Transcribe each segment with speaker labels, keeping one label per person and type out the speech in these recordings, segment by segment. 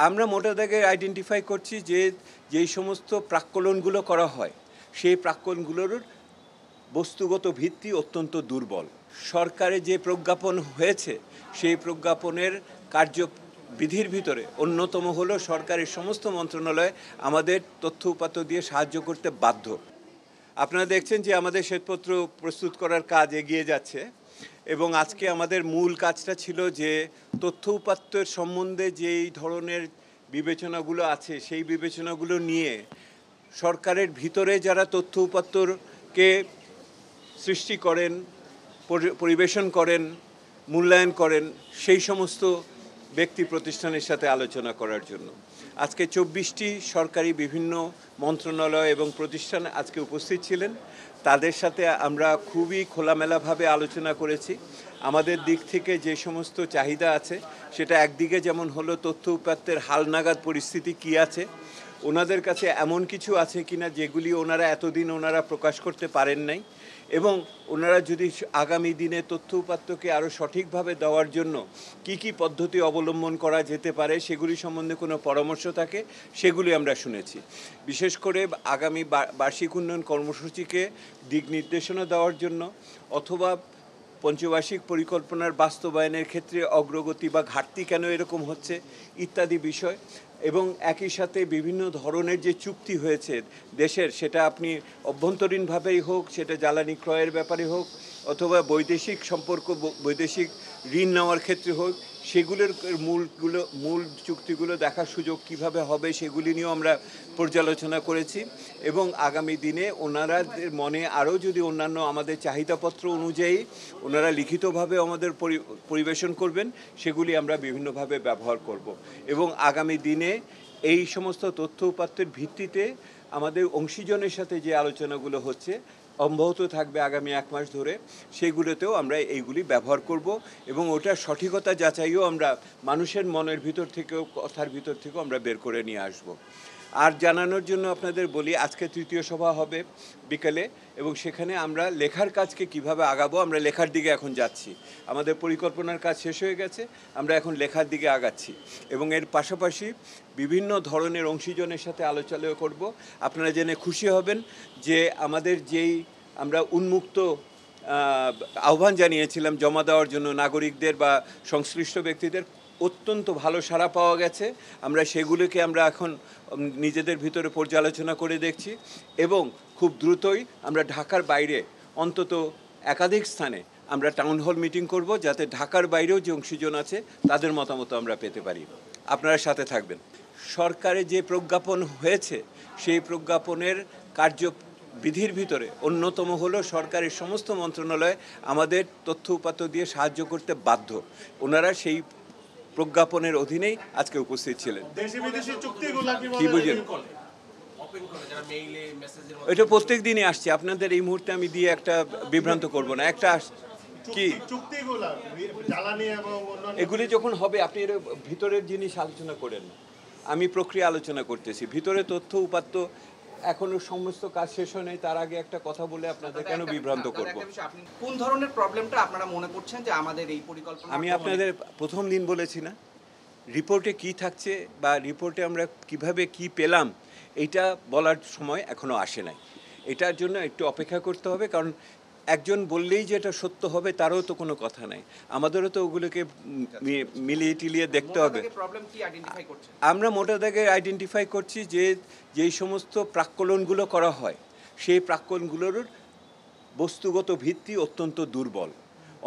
Speaker 1: আমরা মোটা দাগে আইডেন্টিফাই করছি যে যেই সমস্ত প্রাক্কলনগুলো করা হয় সেই প্রাক্কলনগুলোর বস্তুগত ভিত্তি অত্যন্ত দুর্বল। সরকারে যে প্রজ্ঞাপন হয়েছে সেই প্রজ্ঞাপনের কার্যবিধির ভিতরে অন্যতম হলো সরকারের সমস্ত মন্ত্রণালয় আমাদের তথ্য উপাত্ত দিয়ে সাহায্য করতে বাধ্য। আপনারা দেখছেন যে আমাদের শ্বেতপত্র প্রস্তুত করার কাজ এগিয়ে যাচ্ছে এবং আজকে আমাদের মূল কাজটা ছিল যে তথ্য উপাত্তের সম্বন্ধে যেই ধরনের বিবেচনাগুলো আছে সেই বিবেচনাগুলো নিয়ে সরকারের ভিতরে যারা তথ্য উপাত্তকে সৃষ্টি করেন, পরিবেশন করেন, মূল্যায়ন করেন সেই সমস্ত ব্যক্তি প্রতিষ্ঠানের সাথে আলোচনা করার জন্য আজকে 24টি সরকারি বিভিন্ন মন্ত্রণালয় এবং প্রতিষ্ঠান আজকে উপস্থিত ছিলেন। তাদের সাথে আমরা খুবই খোলামেলাভাবে আলোচনা করেছি। আমাদের দিক থেকে যে সমস্ত চাহিদা আছে সেটা একদিকে যেমন হলো তথ্য উপাত্তের হালনাগাদ পরিস্থিতি কী আছে, ওনাদের কাছে এমন কিছু আছে কিনা যেগুলি ওনারা এতদিন ওনারা প্রকাশ করতে পারেন নাই, এবং ওনারা যদি আগামী দিনে তথ্য উপাত্তকে আরও সঠিকভাবে দেওয়ার জন্য কি কি পদ্ধতি অবলম্বন করা যেতে পারে সেগুলি সম্বন্ধে কোনো পরামর্শ থাকে সেগুলি আমরা শুনেছি। বিশেষ করে আগামী বার্ষিক উন্নয়ন কর্মসূচিকে দিক নির্দেশনা দেওয়ার জন্য অথবা পঞ্চবার্ষিক পরিকল্পনার বাস্তবায়নের ক্ষেত্রে অগ্রগতি বা ঘাটতি কেন এরকম হচ্ছে ইত্যাদি বিষয়, এবং একই সাথে বিভিন্ন ধরনের যে চুক্তি হয়েছে দেশের, সেটা আপনি অভ্যন্তরীণভাবেই হোক, সেটা জ্বালানি ক্রয়ের ব্যাপারে হোক অথবা বৈদেশিক সম্পর্ক, বৈদেশিক ঋণ নেওয়ার ক্ষেত্রে হোক, সেগুলোর মূল চুক্তিগুলো দেখার সুযোগ কিভাবে হবে সেগুলি নিয়েও আমরা পর্যালোচনা করেছি। এবং আগামী দিনে ওনারাদের মনে আরও যদি অন্যান্য আমাদের চাহিদাপত্র অনুযায়ী ওনারা লিখিতভাবে আমাদের পরিবেশন করবেন সেগুলি আমরা বিভিন্নভাবে ব্যবহার করব। এবং আগামী দিনে এই সমস্ত তথ্য উপাত্তের ভিত্তিতে আমাদের অংশীজনের সাথে যে আলোচনাগুলো হচ্ছে অব্যাহত থাকবে আগামী 1 মাস ধরে, সেগুলোতেও আমরা এইগুলি ব্যবহার করব এবং ওটার সঠিকতা যাচাইও আমরা মানুষের মনের ভিতর থেকেও, কথার ভিতর থেকেও আমরা বের করে নিয়ে আসব। আর জানানোর জন্য আপনাদের বলি, আজকে 3য় সভা হবে বিকেলে, এবং সেখানে আমরা লেখার কাজকে কিভাবে আগাবো, আমরা লেখার দিকে এখন যাচ্ছি। আমাদের পরিকল্পনার কাজ শেষ হয়ে গেছে, আমরা এখন লেখার দিকে আগাচ্ছি এবং এর পাশাপাশি বিভিন্ন ধরনের অংশীজনের সাথে আলোচনা করব। আপনারা জেনে খুশি হবেন যে আমাদের যেই আমরা উন্মুক্ত আহ্বান জানিয়েছিলাম জমা দেওয়ার জন্য নাগরিকদের বা সংশ্লিষ্ট ব্যক্তিদের, অত্যন্ত ভালো সাড়া পাওয়া গেছে। আমরা সেগুলোকে আমরা এখন নিজেদের ভিতরে পর্যালোচনা করে দেখছি এবং খুব দ্রুতই আমরা ঢাকার বাইরে অন্তত একাধিক স্থানে আমরা টাউন হল মিটিং করব, যাতে ঢাকার বাইরেও যে অংশীজন আছে তাদের মতামত আমরা পেতে পারি। আপনারা সাথে থাকবেন। সরকারে যে প্রজ্ঞাপন হয়েছে সেই প্রজ্ঞাপনের কার্যবিধির ভিতরে অন্যতম হলো সরকারের সমস্ত মন্ত্রণালয় আমাদের তথ্য উপাত্ত দিয়ে সাহায্য করতে বাধ্য। ওনারা সেই প্রজ্ঞাপনের অধীনেই আজকে উপস্থিত ছিলেন। কি বুঝলেন? এটা প্রত্যেক দিনই আসছে, আপনাদের এই মুহূর্তে আমি দিয়ে একটা বিভ্রান্ত করব না। একটা কি এগুলি যখন হবে আপনি এর ভিতরের জিনিস আলোচনা করেন, আমি প্রক্রিয়া আলোচনা করতেছি। ভিতরে তথ্য উপাত্ত এখনো সমস্ত কাজ শেষ হয় নাই, তার আগে একটা কথা বলে আপনাদের কেন বিভ্রান্ত করব?
Speaker 2: কোন ধরনের প্রবলেমটা আপনারা মনে করছেন যে আমাদের এই পরিকল্পনা?
Speaker 1: আমি আপনাদের প্রথম দিন বলেছি না, রিপোর্টে কি থাকছে বা রিপোর্টে আমরা কিভাবে কি পেলাম এইটা বলার সময় এখনো আসে নাই। এটার জন্য একটু অপেক্ষা করতে হবে, কারণ একজন বললেই যে এটা সত্য হবে তারও তো কোনো কথা নাই। আমাদেরও তো ওগুলোকে মিলিয়ে টিলিয়ে দেখতে হবে। আমরা মোটা দাগে আইডেন্টিফাই করছি যে যেই সমস্ত প্রাক্কলনগুলো করা হয় সেই প্রাক্কলনগুলোর বস্তুগত ভিত্তি অত্যন্ত দুর্বল।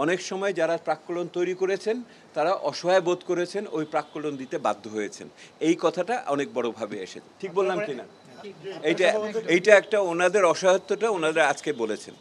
Speaker 1: অনেক সময় যারা প্রাক্কলন তৈরি করেছেন তারা অসহায় বোধ করেছেন, ওই প্রাক্কলন দিতে বাধ্য হয়েছেন। এই কথাটা অনেক বড়ভাবে এসেছে। ঠিক বললাম কিনা? এইটা একটা ওনাদের অসহায়ত্বটা ওনারা আজকে বলেছেন।